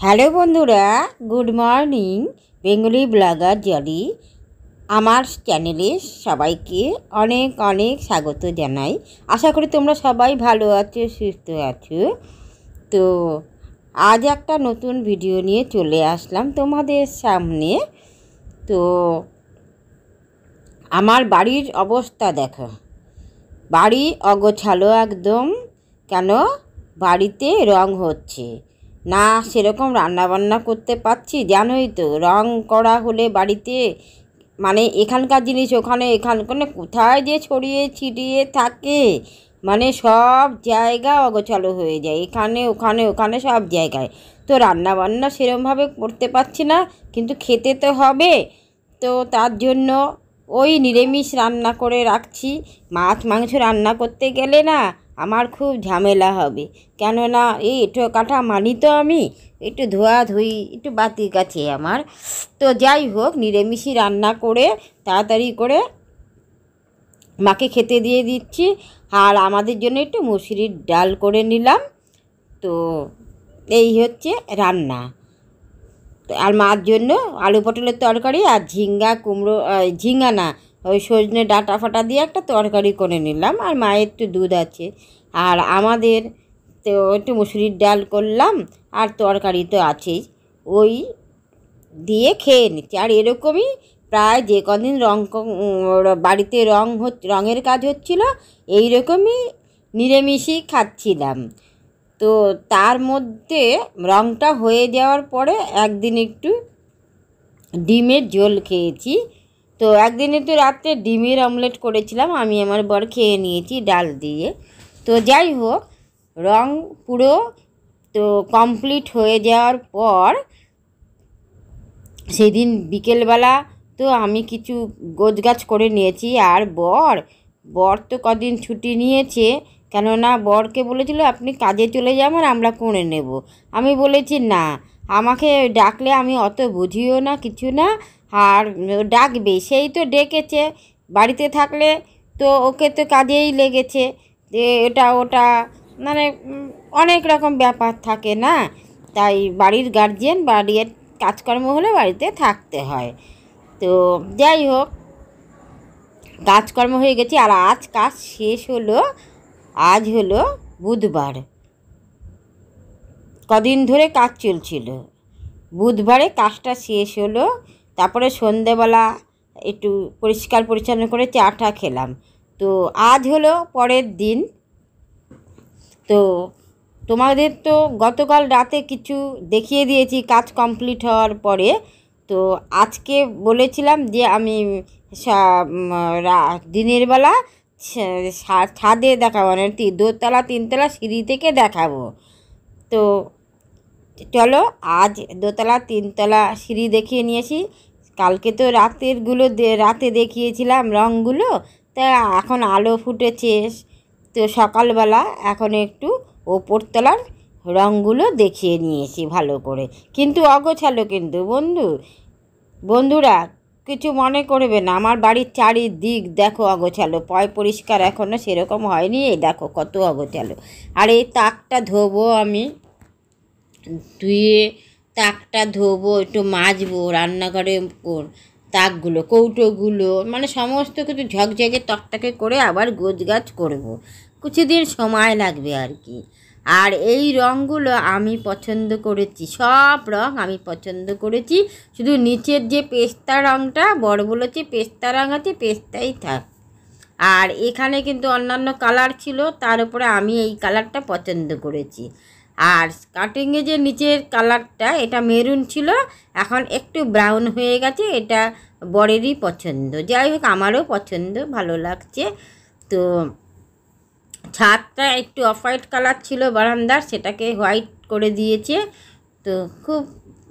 Hello বন্ধুরা, good morning. Bengali blogger Jolly আমার চ্যানেলে সবাইকে অনেক অনেক স্বাগত জানাই। আশা করি তোমরা সবাই ভালো আছো, সুস্থ আছো। তো আজ একটা নতুন ভিডিও নিয়ে চলে আসলাম তোমাদের সামনে। তো আমার বাড়ির অবস্থা দেখো, বাড়ি অগোছালো একদম। কেন? বাড়িতে রং হচ্ছে না, সেরকম রান্নাবান্না করতে পারছি। জানোই তো, রং করা হলে বাড়িতে মানে এখানকার জিনিস ওখানে, এখানকার কোথায় যে ছড়িয়ে ছিটিয়ে থাকে, মানে সব জায়গা অগোছালো হয়ে যায়, এখানে ওখানে ওখানে সব জায়গায়। তো রান্নাবান্না সেরকমভাবে করতে পারছি না, কিন্তু খেতে তো হবে। তো তার জন্য ওই নিরামিষ রান্না করে রাখছি। মাছ মাংস রান্না করতে গেলে না আমার খুব ঝামেলা হবে, কেননা এই এঁটো কাটা মানি তো আমি, একটু ধোয়াধুয়ি একটু বাতিক আছে আমার। তো যাই হোক, নিরামিষই রান্না করে তাড়াতাড়ি করে মাকে খেতে দিয়ে দিচ্ছি। আর আমাদের জন্য একটু মুসুরির ডাল করে নিলাম। তো এই হচ্ছে রান্না। আর মার জন্য আলু পটলের তরকারি আর ঝিঙ্গা কুমড়ো, ঝিঙ্গা না, ওই সজনে ডাঁটা ফাটা দিয়ে একটা তরকারি করে নিলাম। আর মায়ের একটু দুধ আছে। আর আমাদের তো একটু মুসুরির ডাল করলাম, আর তরকারি তো আছেই, ওই দিয়ে খেয়ে নিচ্ছি। আর এরকমই প্রায় যে কদিন বাড়িতে রঙের কাজ হচ্ছিল, এইরকমই নিরামিষই খাচ্ছিলাম। তো তার মধ্যে রঙটা হয়ে যাওয়ার পরে একদিন একটু ডিমের ঝোল খেয়েছি। তো একদিন একটু রাত্রে ডিমের অমলেট করেছিলাম, আমি আমার বর খেয়ে নিয়েছি ডাল দিয়ে। তো যাই হোক, রং পুরো তো কমপ্লিট হয়ে যাওয়ার পর সেদিন বিকেলবেলা তো আমি কিছু গোছগাছ করে নিয়েছি। আর বর তো কদিন ছুটি নিয়েছে, কেননা বরকে বলেছিল আপনি কাজে চলে যাবেন, আমরা করে নেব। আমি বলেছি না, আমাকে ডাকলে আমি অত বুঝিও না, কিছু না। আর ডাকবে, সেই তো ডেকেছে। বাড়িতে থাকলে তো ওকে তো কাজেই লেগেছে, যে এটা ওটা, মানে অনেক রকম ব্যাপার থাকে না। তাই বাড়ির গার্জিয়ান, বাড়ির কাজকর্ম হলে বাড়িতে থাকতে হয়। তো যাই হোক, কাজকর্ম হয়ে গেছে। আর আজ কাজ শেষ হলো। আজ হলো বুধবার, কদিন ধরে কাজ চলছিল, বুধবারে কাজটা শেষ হলো। তারপরে সন্ধেবেলা একটু পরিষ্কার পরিচ্ছন্ন করে চাটা খেলাম। তো আজ হলো পরের দিন। তো তোমাদের তো গতকাল রাতে কিছু দেখিয়ে দিয়েছি কাজ কমপ্লিট হওয়ার পরে। তো আজকে বলেছিলাম যে আমি দিনের বেলা ছাদে দেখাবো, মানে দোতলা তিনতলা সিঁড়ি থেকে দেখাবো। তো চলো, আজ দোতলা তিনতলা সিঁড়ি দেখিয়ে নিয়েছি। কালকে তো রাতে দেখিয়েছিলাম রঙগুলো। তা এখন আলো ফুটেছে, তো সকালবেলা এখন একটু ওপরতলার রঙগুলো দেখিয়ে নিয়েছি ভালো করে, কিন্তু অগোছালো। কিন্তু বন্ধুরা কিছু মনে করবে না, আমার বাড়ির চারিদিক দেখো অগোছালো, পরিষ্কার এখনও সেরকম হয়নি। এই দেখো কত অগোছালো। আর এই তাকটা ধোবো আমি, ধুয়ে তাকটা ধোবো, একটু মাজবো রান্নাঘরের তাকগুলো, কৌটোগুলো, মানে সমস্ত কিছু ঝকঝকে তকটাকে করে আবার গোছগাছ করবো। কিছুদিন সময় লাগবে আর কি। আর এই রঙগুলো আমি পছন্দ করেছি, সব রঙ আমি পছন্দ করেছি। শুধু নিচের যে পেস্তা রঙটা বড় বলেছে পেস্তা রঙ আছে, পেস্তাই থাক। আর এখানে কিন্তু অন্যান্য কালার ছিল, তার উপরে আমি এই কালারটা পছন্দ করেছি। আর কাটিংয়ে যে নিচের কালারটা, এটা মেরুন ছিল, এখন একটু ব্রাউন হয়ে গেছে, এটা বরেরই পছন্দ। যাই হোক, আমারও পছন্দ, ভালো লাগছে। তো ছাদটা একটু অফ হোয়াইট কালার ছিল বারান্দার, সেটাকে হোয়াইট করে দিয়েছে। তো খুব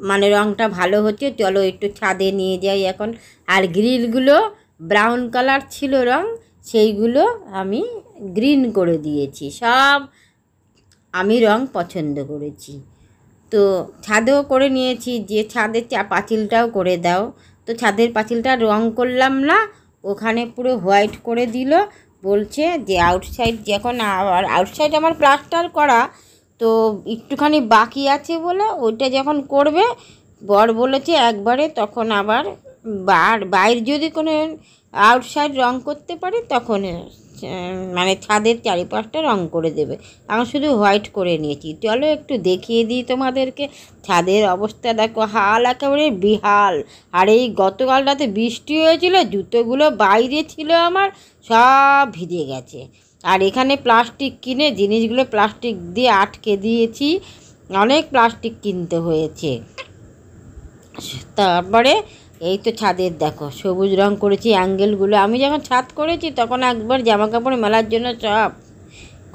মানে রঙটা ভালো হচ্ছে। চলো একটু ছাদে নিয়ে যাই এখন। আর গ্রিলগুলো ব্রাউন কালার ছিল রঙ, সেইগুলো আমি গ্রিন করে দিয়েছি। সব আমি রং পছন্দ করেছি। তো ছাদেও করে নিয়েছি, যে ছাদের পাঁচিলটাও করে দাও। তো ছাদের পাঁচিলটা রং করলাম না, ওখানে পুরো হোয়াইট করে দিল। বলছে যে আউটসাইড, যখন আবার আউটসাইড আমার প্লাস্টার করা, তো একটুখানি বাকি আছে বলে ওইটা যখন করবে, বর বলেছে একবারে, তখন আবার বাইরে যদি কোনো আউটসাইড রং করতে পারে তখন মানে ছাদের চারিপাশটা রং করে দেবে। আমি শুধু হোয়াইট করে নিয়েছি। চলো একটু দেখিয়ে দিই তোমাদেরকে। ছাদের অবস্থা দেখো, হাল একেবারে বিহাল। আর এই গতকাল রাতে বৃষ্টি হয়েছিল, জুতোগুলো বাইরে ছিল আমার, সব ভিজে গেছে। আর এখানে প্লাস্টিক কিনে জিনিসগুলো প্লাস্টিক দিয়ে আটকে দিয়েছি, অনেক প্লাস্টিক কিনতে হয়েছে। তারপরে এই তো ছাদের দেখো সবুজ রং করেছি, অ্যাঙ্গেলগুলো। আমি যখন ছাদ করেছি তখন একবার জামা কাপড় মেলার জন্য সব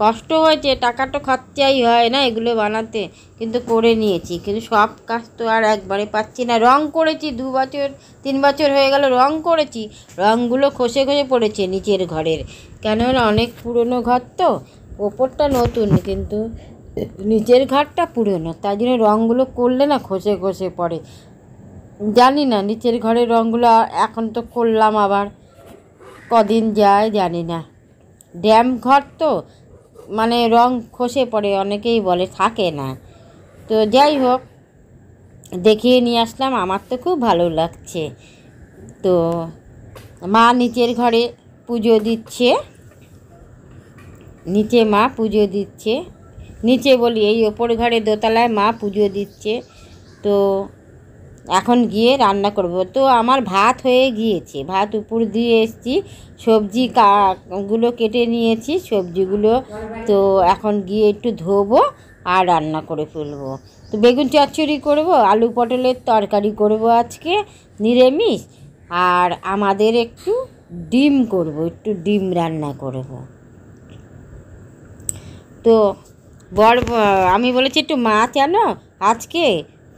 কষ্ট হয়েছে, টাকা তো খরচাই হয় না এগুলো বানাতে, কিন্তু করে নিয়েছি। কিন্তু সব কাজ তো আর একবারে পাচ্ছি না। রং করেছি 2 বছর 3 বছর হয়ে গেল রং করেছি, রঙগুলো খসে খসে পড়েছে নিচের ঘরের। কেননা অনেক পুরনো ঘর তো, ওপরটা নতুন কিন্তু নিচের ঘরটা পুরনো, তাই জন্য রঙগুলো করলে না খসে খসে পড়ে। জানি না নিচের ঘরের রঙগুলো এখন তো করলাম, আবার কদিন যায় জানি না। ড্যাম ঘর তো, মানে রং খসে পড়ে, অনেকেই বলে থাকে না। তো যাই হোক, দেখিয়ে নিয়ে আসলাম, আমার তো খুব ভালো লাগছে। তো মা নিচের ঘরে পুজো দিচ্ছে, নিচে মা পুজো দিচ্ছে, নিচে বলি এই ওপর ঘরে দোতলায় মা পুজো দিচ্ছে। তো এখন গিয়ে রান্না করব। তো আমার ভাত হয়ে গিয়েছে, ভাত উপর দিয়ে এসেছি, সবজি গুলো কেটে নিয়েছি সবজিগুলো। তো এখন গিয়ে একটু ধোবো আর রান্না করে ফেলবো। তো বেগুন চচ্চড়ি করব, আলু পটলের তরকারি করব আজকে নিরামিষ, আর আমাদের একটু ডিম করব, একটু ডিম রান্না করব। তো আমি বলেছি একটু মাছ আনো আজকে,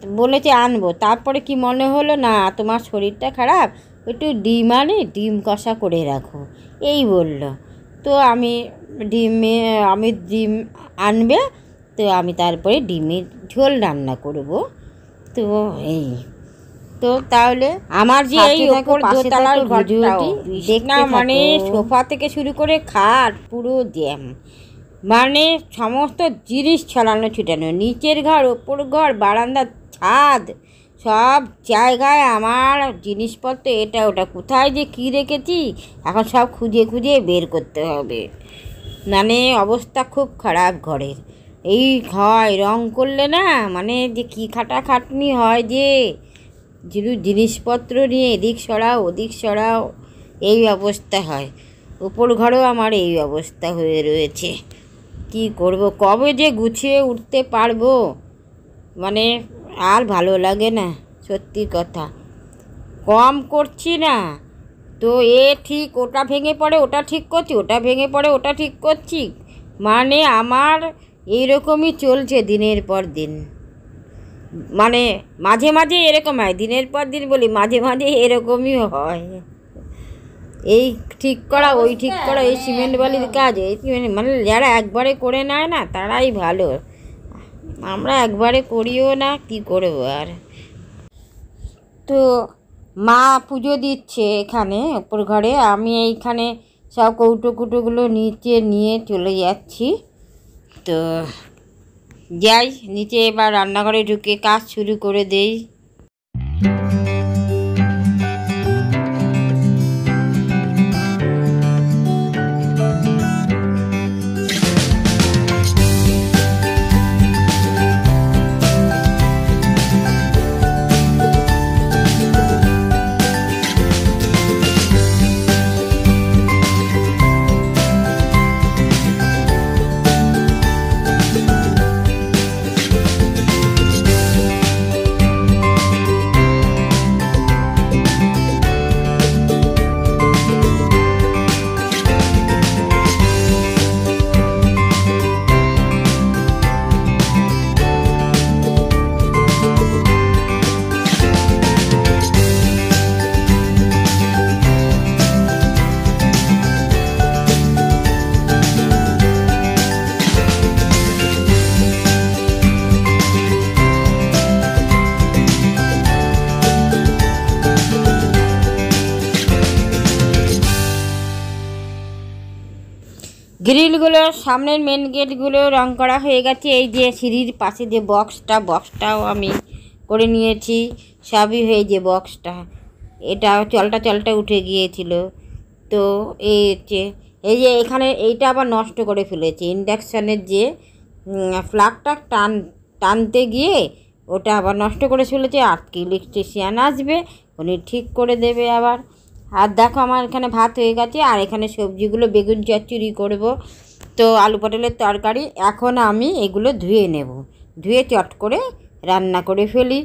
বলেছে আনবো। তারপরে কি মনে হলো, না তোমার শরীরটা খারাপ, একটু ডিম আনে, ডিম কষা করে রাখো, এই বলল। তো আমি ডিম আনবে, তো আমি তারপরে ডিমের ঝোল রান্না করব। তো এই তো তাহলে আমার যে এই ওপর দোতলার ঘরটাও দেখনা, মানে সোফা থেকে শুরু করে খাট পুরো জ্যাম, মানে সমস্ত জিনিস ছড়ানো ছিটানো, নিচের ঘর ওপর ঘর বারান্দা ছাদ সব জায়গায় আমার জিনিসপত্র, এটা ওটা কোথায় যে কী রেখেছি এখন সব খুঁজে খুঁজে বের করতে হবে। মানে অবস্থা খুব খারাপ ঘরের। এই হয় রং করলে না, মানে যে কী খাটাখাটনি হয়, যে জিনিসপত্র নিয়ে এদিক সরাও ওদিক সরাও, এই অবস্থা হয়। উপর ঘরেও আমার এই অবস্থা হয়ে রয়েছে। কি করব, কবে যে গুছিয়ে উঠতে পারবো, মানে আর ভালো লাগে না, সত্যি কথা। কম করছি না তো, ঠিক ওটা ভেঙে পড়ে ওটা ঠিক করছি, ওটা ভেঙে পড়ে ওটা ঠিক করছি, মানে আমার এইরকমই চলছে দিনের পর দিন। মানে মাঝে মাঝে এরকম হয়, দিনের পর দিন বলি, মাঝে মাঝে এরকমই হয়। এই ঠিক করা ওই ঠিক করা, এই সিমেন্ট বালির কাজ, এই মানে যারা একবারে করে নেয় না তারাই ভালো, আমরা একবারে করিও না, কি করবো আর। তো মা পুজো দিচ্ছে এখানে ওপর ঘরে, আমি এইখানে সব কৌটো নিচে নিয়ে চলে যাচ্ছি। তো যাই নিচে, এবার রান্নাঘরে ঢুকে কাজ শুরু করে দেই। গ্রিলগুলো সামনের মেন গেটগুলো রং করা হয়ে গেছে। এই যে সিঁড়ির পাশে যে বক্সটাও আমি করে নিয়েছি, সবই হয়ে যে বক্সটা, এটা চলটা উঠে গিয়েছিল। তো এই যে এখানে এইটা আবার নষ্ট করে ফেলেছে, ইন্ডাকশানের যে প্লাগটা টানতে গিয়ে ওটা আবার নষ্ট করে ফেলেছে। আজকে ইলেকট্রিশিয়ান আসবে, উনি ঠিক করে দেবে আবার। আর দেখো আমার এখানে ভাত হয়ে গেছে, আর এখানে সবজিগুলো বেগুন চচ্চড়ি করব, তো আলু পটলের তরকারি। এখন আমি এগুলো ধুয়ে নেব, ধুয়ে চট করে রান্না করে ফেলি।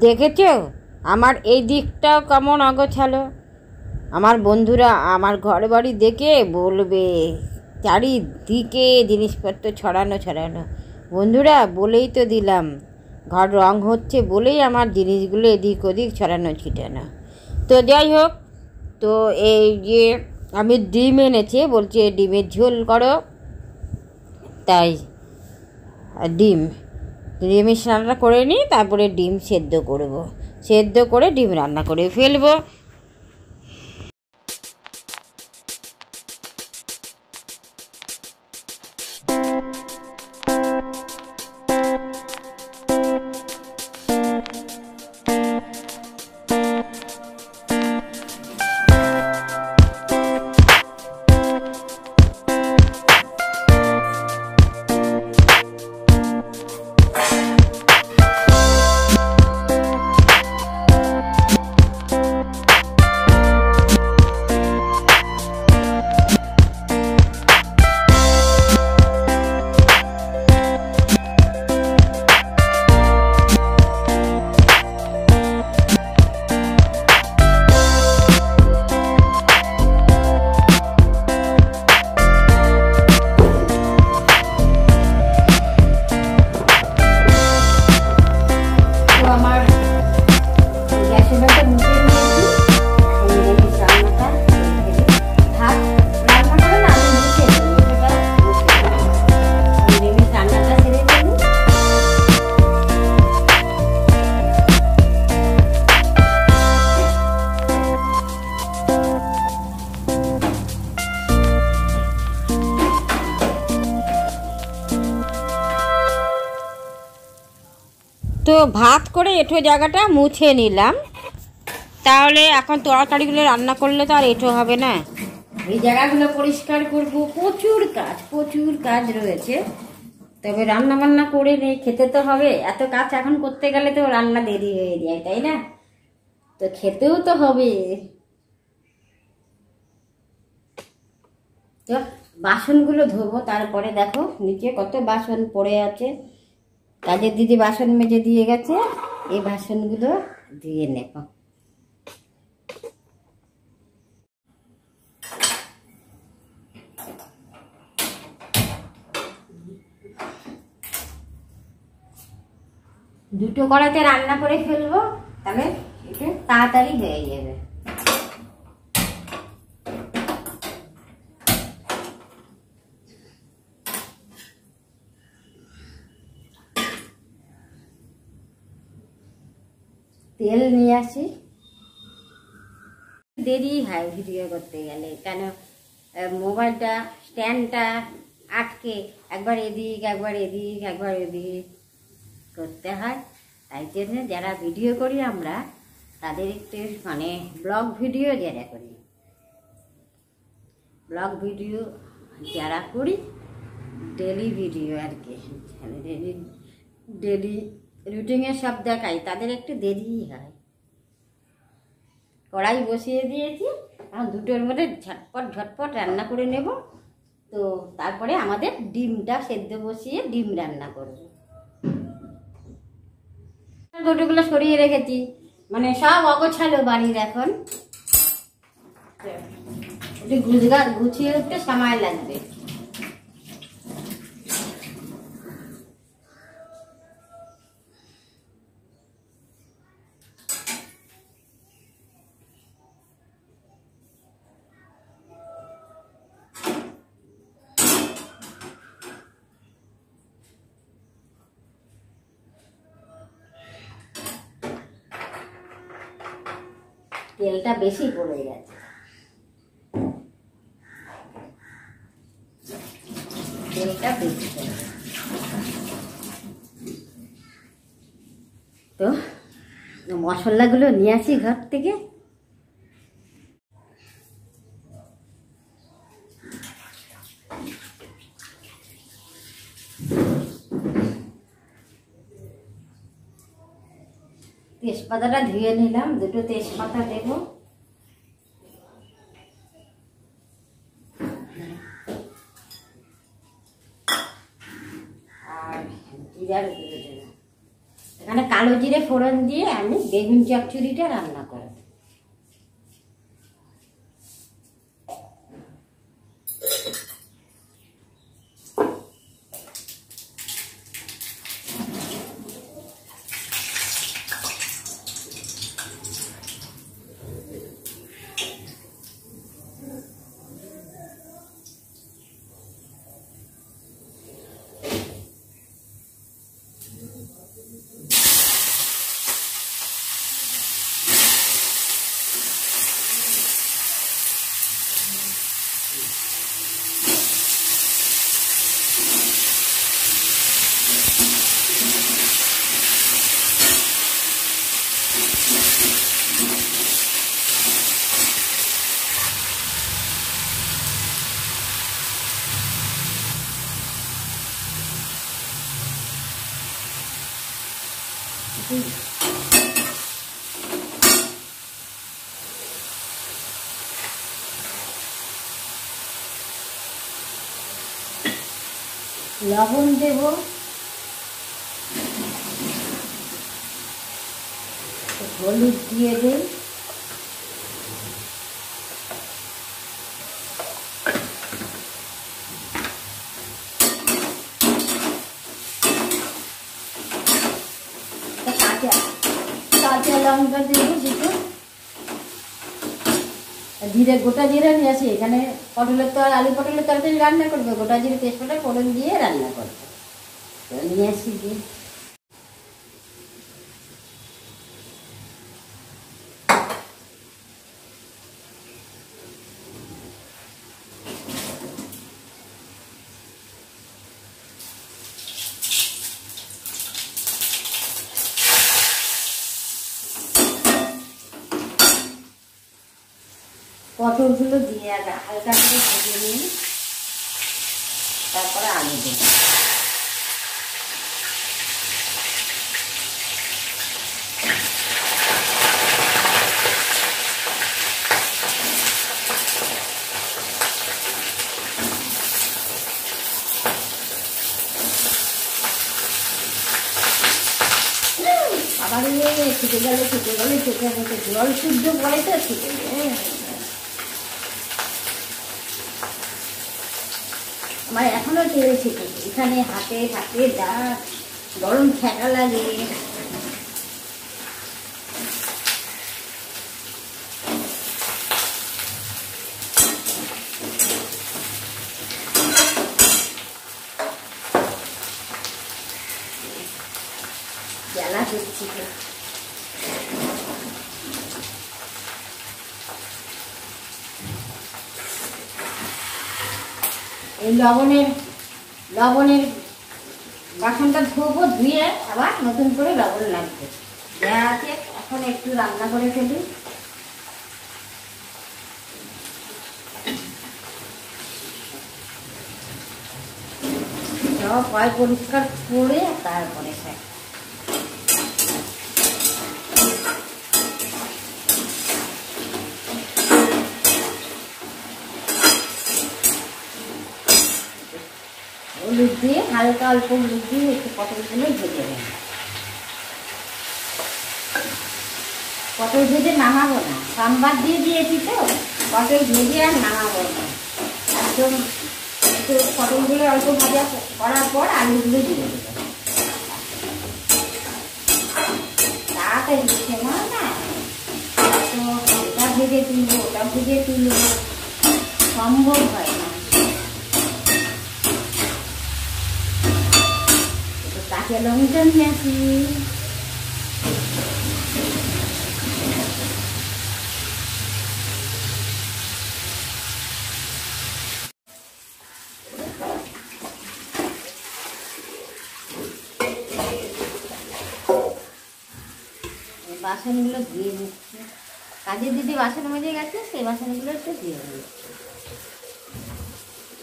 দেখেছো আমার এই দিকটাও কেমন অগোছালো? আমার বন্ধুরা আমার ঘর বাড়ি দেখে বলবে চারিদিকে জিনিসপত্র ছড়ানো। বন্ধুরা বলেই তো দিলাম, ঘর রং হচ্ছে বলেই আমার জিনিসগুলো এদিক ওদিক ছড়ানো ছিটানো। তো যাই হোক, তো এই যে আমি ডিম এনেছে, বলছে ডিমের ঝোল করো, তাই ডিমের রান্না করে নিই, তারপরে ডিম সেদ্ধ করব, সেদ্ধ করে ডিম রান্না করে ফেলবো। তো ভাত করে এঁঠো জায়গাটা মুছে নিলাম, তাহলে এখন তরকারিগুলো রান্না করলে তো আর এঁঠো হবে না। এই জায়গাগুলো পরিষ্কার করব, প্রচুর কাজ রয়েছে। তবে রান্না বান্না করে নেই, খেতে তো হবে। এত কাজ এখন করতে গেলে তো রান্না দেরি হয়ে যায়, তাই না? তো খেতেও তো হবে। তো বাসনগুলো ধোবো, তারপরে দেখো নিচে কত বাসন পড়ে আছে। কাজের দিদি বাসন মেজে দিয়ে গেছে, এই বাসনগুলো ধুয়ে নেব। দুটো কড়াইতে রান্না করে ফেলবো, তাহলে এটা তাড়াতাড়ি হয়ে যাবে। তেল নিয়ে আসি, দেরি হয় ভিডিও করতে গেলে, কেন মোবাইলটা স্ট্যান্ডটা আটকে একবার এদিক একবার এদিক একবার এদিক করতে হয়। তাই জন্য যারা ভিডিও করি আমরা তাদের একটু মানে ব্লগ ভিডিও যারা করি, ব্লগ ভিডিও যারা করি, ডেলি ভিডিও আর কি, ডেলি রুটিনে সব দেখাই, তাদের একটু দেরিই হয়। কড়াই বসিয়ে দিয়েছি, এখন দুটোর মধ্যে ঝটপট ঝটপট রান্না করে নেব। তো তারপরে আমাদের ডিমটা সেদ্ধ বসিয়ে ডিম রান্না করব। গোটোগুলো সরিয়ে রেখেছি, মানে সব অগোছালো বাড়ির, এখন একটু গুছিয়ে উঠতে সময় লাগবে। তেলটা বেশি পড়ে গেছে, তেলটা বেশি পড়ে গেছে। তো মশলাগুলো নিয়ে আসি ঘর থেকে। তেজপাতাটা ধুয়ে নিলাম, দুটো তেজপাতা দেব, আর জিরার গুঁড়ো দেব। এখানে কালো জিরে ফোড়ন দিয়ে আমি বেগুন চচ্চড়িটা রান্না করব। লবণ দেব, হলুদ দিয়ে দেই, কাঁচা লঙ্কা দেবো দুটো, জিরে গোটা জিরে নিয়ে আসি। এখানে পটলের আলু পটলের তরকারি রান্না করবে, গোটা জিরে তেজপাতা ফোড়ন দিয়ে রান্না করবে। তো নিয়ে আসি দিয়ে পটলগুলো দিয়ে আগে হালকা করে ভেজে নিই, তারপরে আলু দেব। আবার ছুটে গেলে চোখের মধ্যে জল শুদ্ধ পড়ে, তো ছুটে আমার এখনো তেল ছিটেছে এখানে, হাতে হাতে দাঁত গরম ঠেকা লাগে। জ্বালা করছি। এই লবণের লবণের বাসনটা ধোবো, ধুয়ে আবার নতুন করে লবণ লাগবে। যা আছে এখন একটু রান্না করে ফেলি। সব পায় পরিষ্কার করে তারপরে খাই। হলুদ দিয়ে হালকা অল্প হলুদ দিয়ে একটু পটলগুলো ভেজে নেব। পটল ভেজে নামাবো না, সাম্বার দিয়ে দিয়েছি তো, পটল ভেজে আর নামাবো না। একদম একটু পটলগুলো অল্প ভাজা করার পর আলুগুলো দিয়ে দেবো। তাড়াতাড়ি সময় না, তো ওটা ভেজে তুলবো, ওটা ভেজে তুলবো, সম্ভব হয় না। কাঁচা লঙ্কা নিয়ে আসি। বাসনগুলো ধুয়ে নিচ্ছি। কাজের দিদি বাসন মেজে গেছে, সেই বাসনগুলো একটু ধুয়ে নিচ্ছি।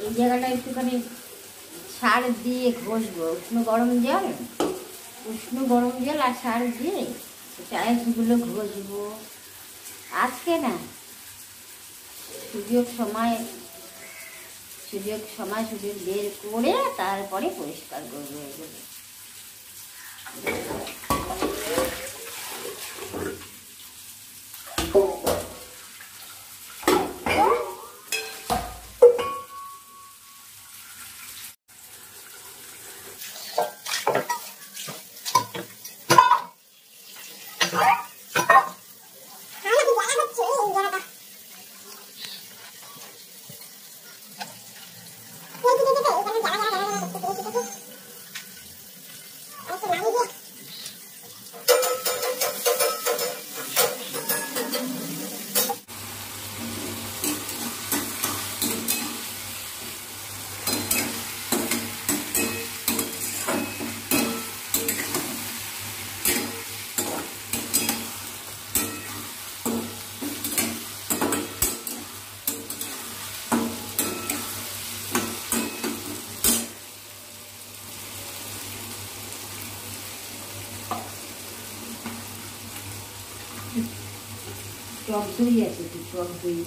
এই জায়গাটা একটুখানি সার দিয়ে ঘষবো, উষ্ণ গরম জল আর সার দিয়ে টাইলসগুলো ঘষবো। আজকে না, সুযোগ বের করে তারপরে পরিষ্কার করবো এগুলো। টক দই আছে, টক দই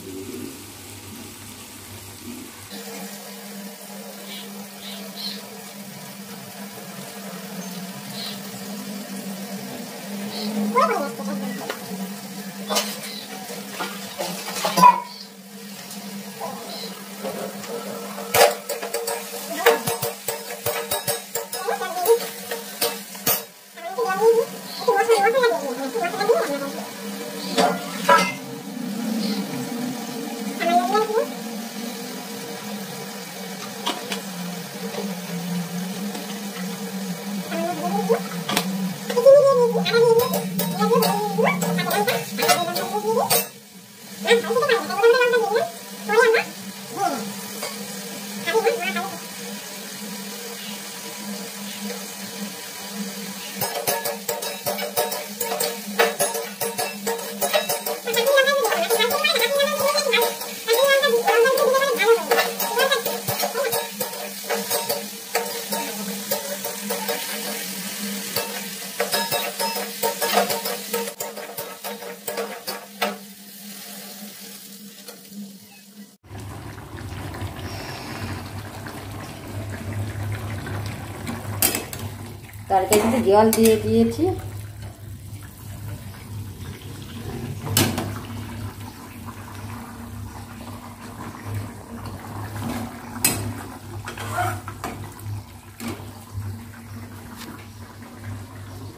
তরকারিতে জল দিয়ে দিয়েছি।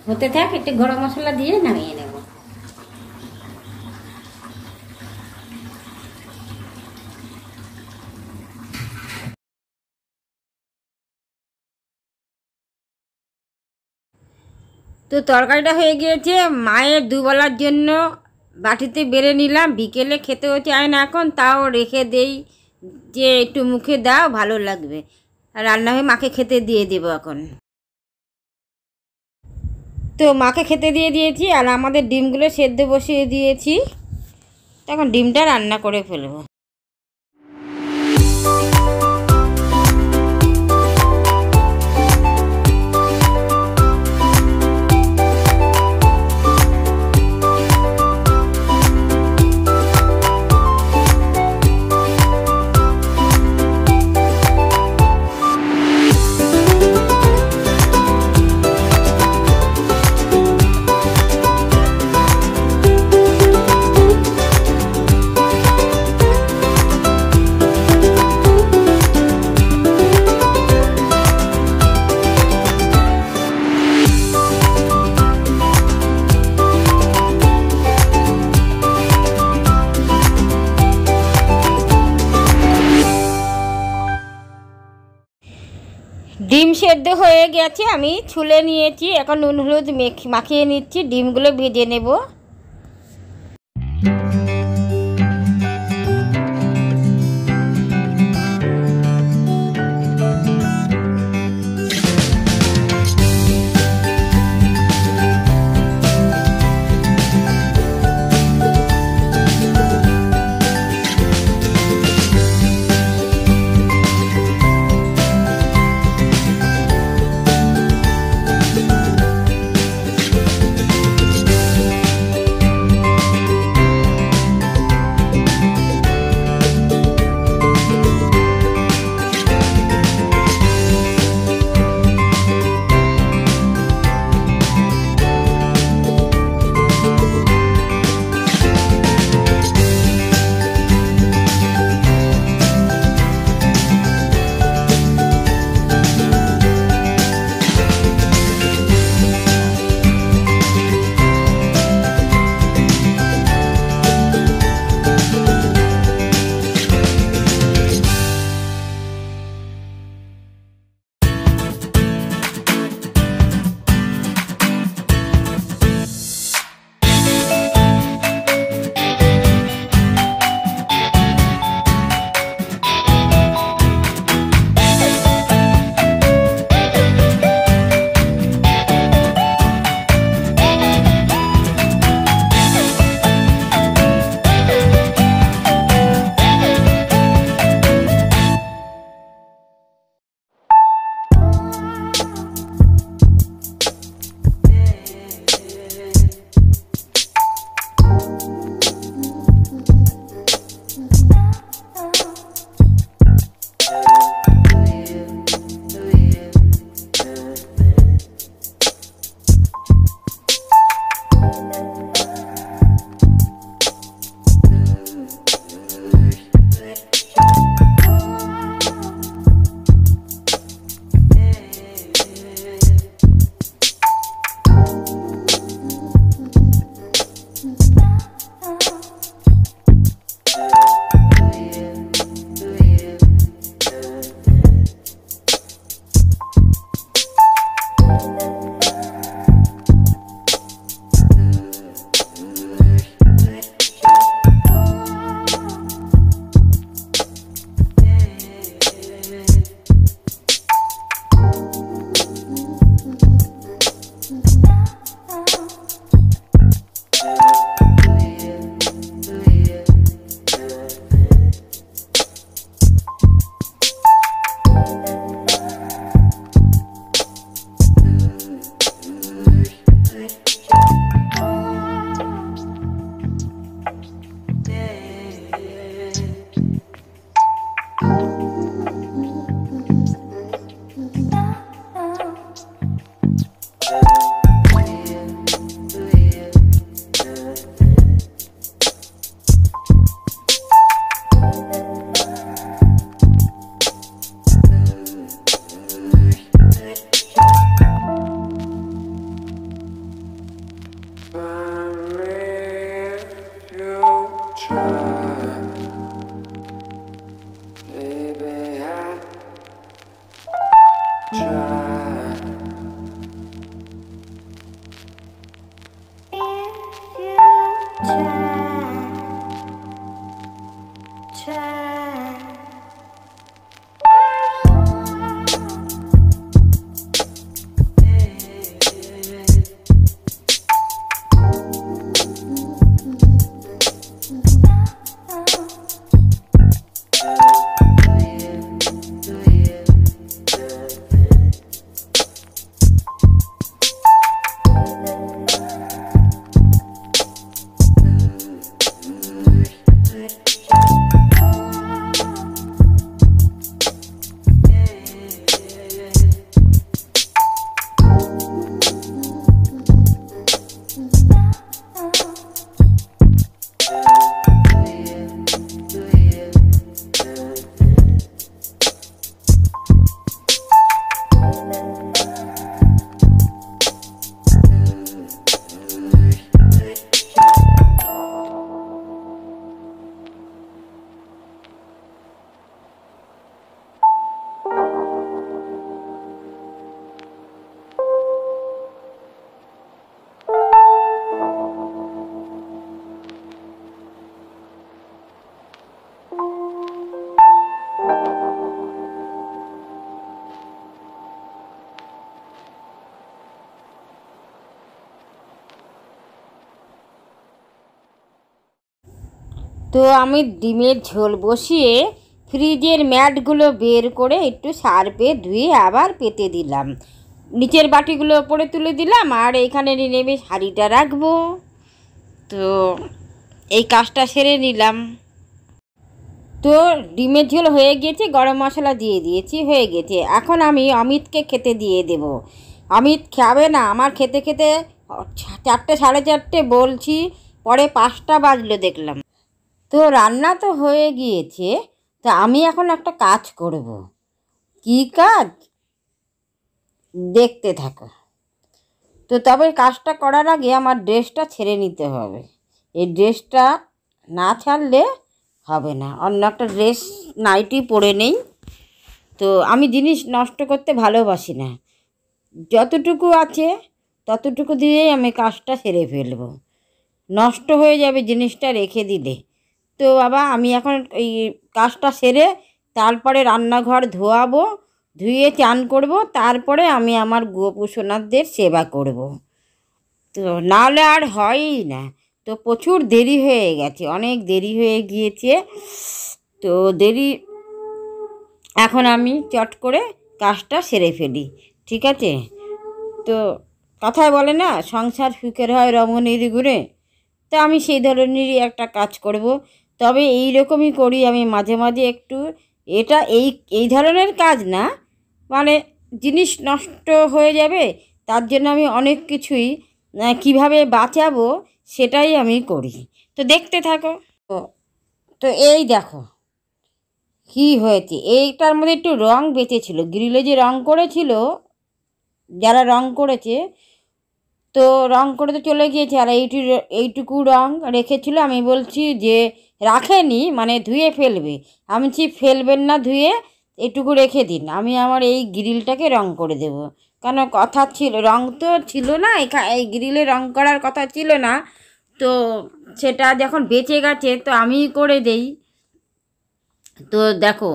হতে থাক, একটু গরম মশলা দিয়ে নামিয়ে নেব। তো তরকারিটা হয়ে গিয়েছে। মায়ের দুবেলার জন্য বাটিতে বেড়ে নিলাম, বিকেলে খেতেও চায় না এখন, তাও রেখে দেই যে একটু মুখে দাও, ভালো লাগবে। আর রান্না হয়ে মাকে খেতে দিয়ে দেবো এখন। তো মাকে খেতে দিয়ে দিয়েছি, আর আমাদের ডিমগুলো সেদ্ধ বসিয়ে দিয়েছি। এখন ডিমটা রান্না করে ফেলবো। ডিম সেদ্ধ হয়ে গেছে, আমি ছুলে নিয়েছি। এখন নুন হলুদ মাখিয়ে নিচ্ছি, ডিমগুলো ভেজে নেব। Try. তো আমি ডিমের ঝোল বসিয়ে ফ্রিজের ম্যাটগুলো বের করে একটু সার্ফে ধুয়ে আবার পেতে দিলাম। নিচের বাটিগুলো ওপরে তুলে দিলাম, আর এইখানে নেমে হাঁড়িটা রাখবো। তো এই কাজটা সেরে নিলাম। তো ডিমের ঝোল হয়ে গিয়েছে, গরম মশলা দিয়ে দিয়েছি, হয়ে গেছে। এখন আমি অমিতকে খেতে দিয়ে দেব। অমিত খাবে না, আমার খেতে খেতে 4টে 4:30 বলছি, পরে 5টা বাজলো দেখলাম। তো রান্না তো হয়ে গিয়েছে, তো আমি এখন একটা কাজ করব। কী কাজ দেখতে থাকো। তো তবে কাজটা করার আগে আমার ড্রেসটা ছেড়ে নিতে হবে। এই ড্রেসটা না ছাড়লে হবে না। অন্য একটা ড্রেস নাইটি পরে নেই। তো আমি জিনিস নষ্ট করতে ভালোবাসি না, যতটুকু আছে ততটুকু দিয়েই আমি কাজটা সেরে ফেলব। নষ্ট হয়ে যাবে জিনিসটা রেখে দিলে। তো বাবা আমি এখন এই কাজটা সেরে তারপরে রান্নাঘর ধোয়াবো, ধুয়ে চান করব, তারপরে আমি আমার গোপুসোনাদের সেবা করব। তো নাহলে আর হয়ই না। তো প্রচুর দেরি হয়ে গেছে, অনেক দেরি হয়ে গিয়েছে। তো দেরি, এখন আমি চট করে কাজটা সেরে ফেলি, ঠিক আছে? তো কথায় বলে না, সংসার সুখের হয় রমণীর গুণে। তো আমি সেই ধরনেরই একটা কাজ করব। তবে এই রকমই করি আমি মাঝে মাঝে একটু। এটা এই ধরনের কাজ না, মানে জিনিস নষ্ট হয়ে যাবে তার জন্য আমি অনেক কিছুই কিভাবে বাঁচাবো সেটাই আমি করি। তো দেখতে থাকো। তো তো এই দেখো কি হয়েছে। এইটার মধ্যে একটু রং বেঁচেছিল, গ্রিলে যে রং করেছিল, যারা রং করেছে, তো রং করে তো চলে গিয়েছে, আর এইটুকু রং রেখেছিল। আমি বলছি যে রাখেনি, মানে ধুয়ে ফেলবে। আমি বলছি ফেলবেন না, ধুয়ে এটুকু রেখে দিন, আমি আমার এই গ্রিলটাকে রং করে দেব। কেন কথা ছিল, রং তো ছিল না, এই গ্রিলে রং করার কথা ছিল না। তো সেটা যখন বেঁচে গেছে তো আমিই করে দেই। তো দেখো,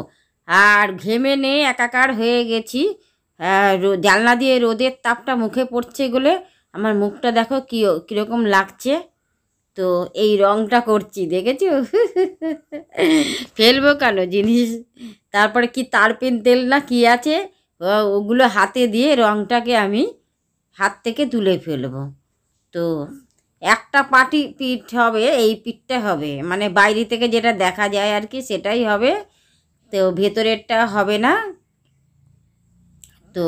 আর ঘেমে নেই একাকার হয়ে গেছি। জানলা দিয়ে রোদের তাপটা মুখে পড়ছে বলে আমার মুখটা দেখো কীরকম লাগছে। তো এই রঙটা করছি, দেখেছো? ফেলবো কেন জিনিস? তারপরে কি তারপিন তেল না কি আছে, ওগুলো হাতে দিয়ে রঙটাকে আমি হাত থেকে তুলে ফেলবো। তো একটা পিঠ হবে, এই পিঠটা হবে, মানে বাইরে থেকে যেটা দেখা যায় আর কি সেটাই হবে। তো ভেতরেরটা হবে না। তো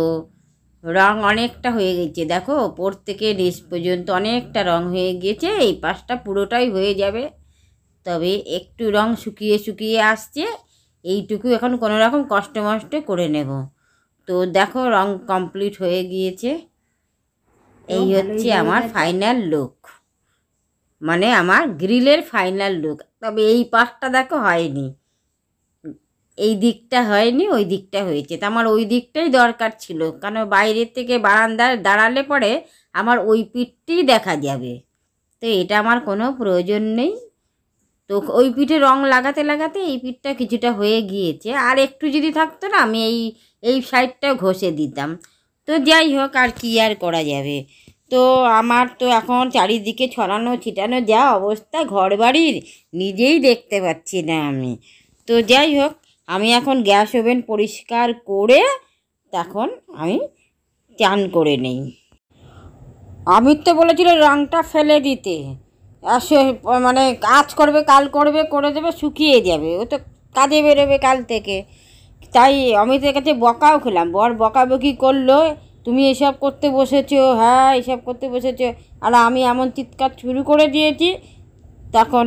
রং অনেকটা হয়ে গেছে, দেখো ওপর থেকে নিচ পর্যন্ত অনেকটা রং হয়ে গিয়েছে। এই পাশটা পুরোটাই হয়ে যাবে, তবে একটু রং শুকিয়ে শুকিয়ে আসছে। এইটুকু এখন কোনো রকম কষ্ট মষ্ট করে নেব। তো দেখো রং কমপ্লিট হয়ে গিয়েছে। এই হচ্ছে আমার ফাইনাল লুক, মানে আমার গ্রিলের ফাইনাল লুক। তবে এই পাশটা দেখো হয়নি, এই দিকটা হয়নি, ওই দিকটা হয়েছে। তো আমার ওই দিকটাই দরকার ছিল, কারণ বাইরের থেকে বারান্দায় দাঁড়ালে পরে আমার ওই পিঠটিই দেখা যাবে। তো এটা আমার কোনো প্রয়োজন নেই। তো ওই পিঠে রং লাগাতে লাগাতে এই পিঠটা কিছুটা হয়ে গিয়েছে, আর একটু যদি থাকতো না আমি এই সাইডটাও ঘষে দিতাম। তো যাই হোক, আর কি আর করা যাবে। তো আমার তো এখন চারিদিকে ছড়ানো ছিটানো যা অবস্থা ঘর বাড়ির, নিজেই দেখতে পাচ্ছি না আমি। তো যাই হোক, আমি এখন গ্যাস ওভেন পরিষ্কার করে তখন আমি চান করে নেই। অমিত তো বলেছিল রঙটা ফেলে দিতে, আর সে মানে কাজ করবে, কাল করবে, করে দেবে, শুকিয়ে যাবে, ও তো কাজে বেরোবে কাল থেকে। তাই অমিতের কাছে বকাও খেলাম, বকাবকি করলো, তুমি এসব করতে বসেছো, হ্যাঁ এসব করতে বসেছো। আর আমি এমন চিৎকার শুরু করে দিয়েছি, তখন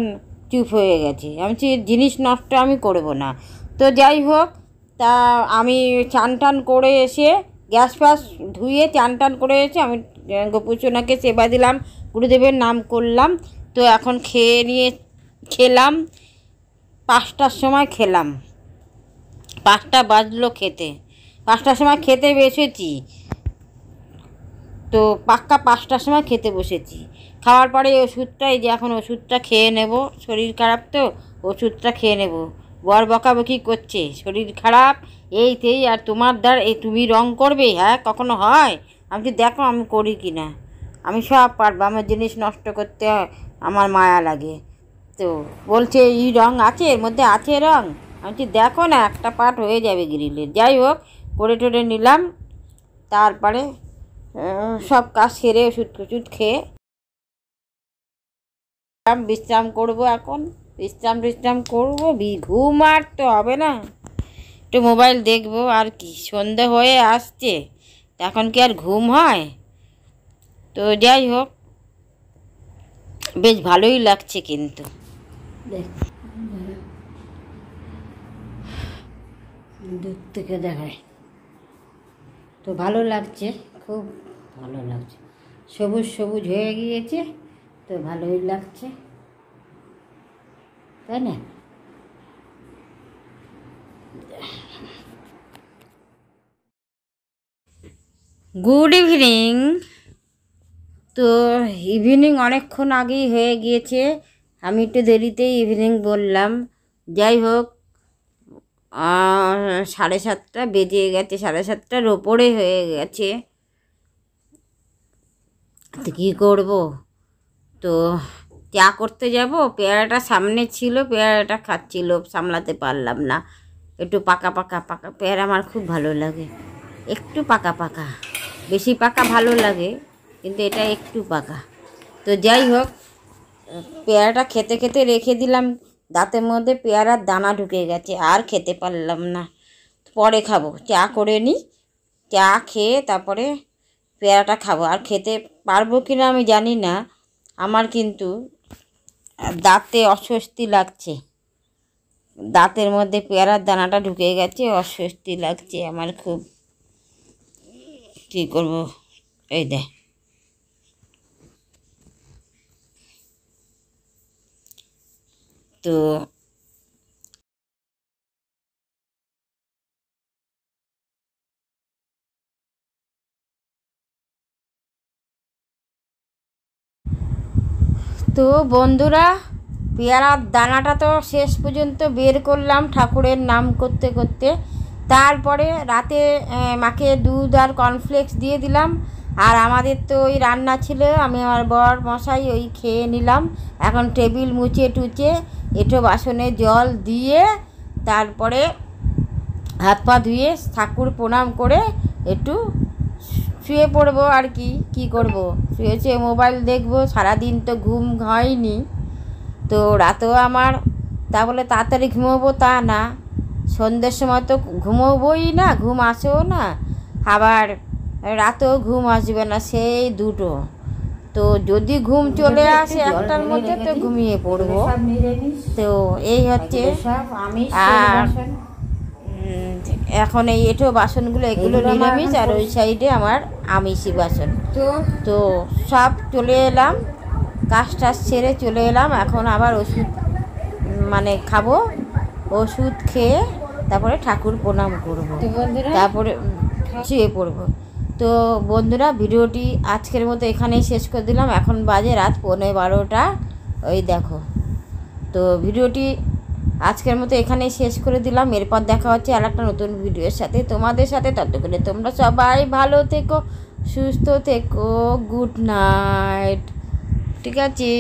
চুপ হয়ে গেছে। আমি জিনিস নষ্ট আমি করব না। তো যাই হোক, তা আমি চান টান করে এসে গ্যাস ফ্যাস ধুয়ে চান টান করে এসে আমি গোপুসোনাকে সেবা দিলাম, গুরুদেবের নাম করলাম। তো এখন খেলাম 5টার সময় খেলাম, 5টা বাজলো খেতে, 5টার সময় খেতে বসেছি। তো পাক্কা 5টার সময় খেতে বসেছি। খাওয়ার পরে ওষুধটা, এই যে এখন ওষুধটা খেয়ে নেব, শরীর খারাপ তো ওষুধটা খেয়ে নেব। বর বকাবকি করছে শরীর খারাপ এইতেই, আর তোমার এই তুমি রং করবে, হ্যাঁ কখনো হয়? আমি দেখো আমি করি কি না, আমি সব পারবো, আমার জিনিস নষ্ট করতে আমার মায়া লাগে। তো বলছে এই রং আছে, এর মধ্যে আছে রং। আমি বলছি দেখো না, একটা পার্ট হয়ে যাবে গ্রিলের। যাই হোক, করে টোরে নিলাম। তারপরে সব কাজ সেরে ওষুধ টষুধ খেয়ে বিশ্রাম করব। এখন বিশ্রাম করবো, ঘুম আর তো হবে না, একটু মোবাইল দেখবো আর কি। সন্ধে হয়ে আসছে, এখন কি আর ঘুম হয়? তো যাই হোক, বেশ ভালোই লাগছে কিন্তু। দূর থেকে দেখায় তো ভালো লাগছে, খুব ভালো লাগছে। সবুজ সবুজ হয়ে গিয়েছে, তো ভালোই লাগছে, তাই না? Good evening. তো ইভিনিং অনেকক্ষণ আগেই হয়ে গিয়েছে, আমি একটু দেরিতেই ইভিনিং বললাম। যাই হোক, 7:30 বেজে গেছে, 7:30টার ওপরে হয়ে গেছে। তো কী করবো, তো চা করতে যাব। পেয়ারাটা সামনে ছিল, পেয়ারাটা খাচ্ছিল, সামলাতে পারলাম না। একটু পাকা পাকা পাকা পেয়ারা আমার খুব ভালো লাগে, একটু পাকা পাকা, বেশি পাকা ভালো লাগে, কিন্তু এটা একটু পাকা। তো যাই হোক, পেয়ারাটা খেতে খেতে রেখে দিলাম, দাঁতের মধ্যে পেয়ারার দানা ঢুকে গেছে, আর খেতে পারলাম না। পরে খাবো, চা করে নিই, চা খেয়ে তারপরে পেয়ারাটা খাবো। আর খেতে পারবো কি না আমি জানি না, আমার কিন্তু দাঁতে অস্বস্তি লাগছে, দাঁতের মধ্যে পেয়ারার দানাটা ঢুকে গেছে, অস্বস্তি লাগছে আমার খুব। কী করবো, এই দেখ। তো তো বন্ধুরা, পেয়ারার দানাটা তো শেষ পর্যন্ত বের করলাম ঠাকুরের নাম করতে করতে। তারপরে রাতে মাকে দুধ আর কর্নফ্লেক্স দিয়ে দিলাম। আর আমাদের তো ওই রান্না ছিল, আমি আমার বর মশাই ওই খেয়ে নিলাম। এখন টেবিল মুছে টুচে এঁটো বাসনে জল দিয়ে তারপরে হাত পা ধুয়ে ঠাকুর প্রণাম করে একটু শুয়ে পড়বো। আর কি করব, শুয়েছে মোবাইল দেখবো। সারাদিন তো ঘুম হয়নি, তো রাতেও আমার তা বলে তাড়াতাড়ি ঘুমোবো তা না, সন্ধ্যের সময় তো ঘুমোবোই না, ঘুম আসেও না, আবার রাতেও ঘুম আসবে না, সেই দুটো। তো যদি ঘুম চলে আসে 1টার মধ্যে তো ঘুমিয়ে পড়বো। তো এই হচ্ছে। আর এখন এই এঁটো বাসনগুলো, এগুলো নিরামিষ, আর ওই সাইডে আমার আমিষি বাসন। তো সব চলে এলাম, কাজ টাজ ছেড়ে চলে এলাম। এখন আবার ওষুধ মানে খাবো, ওষুধ খেয়ে তারপরে ঠাকুর প্রণাম করবো, তারপরে শুয়ে পড়বো। তো বন্ধুরা, ভিডিওটি আজকের মতো এখানেই শেষ করে দিলাম। এখন বাজে রাত 11:15, ওই দেখো। তো ভিডিওটি আজকের মতো এখানেই শেষ করে দিলাম। এরপর দেখা হচ্ছে আর একটা নতুন ভিডিওর সাথে তোমাদের সাথে। ততক্ষণে তোমরা সবাই ভালো থেকো, সুস্থ থেকো। গুড নাইট, ঠিক আছে।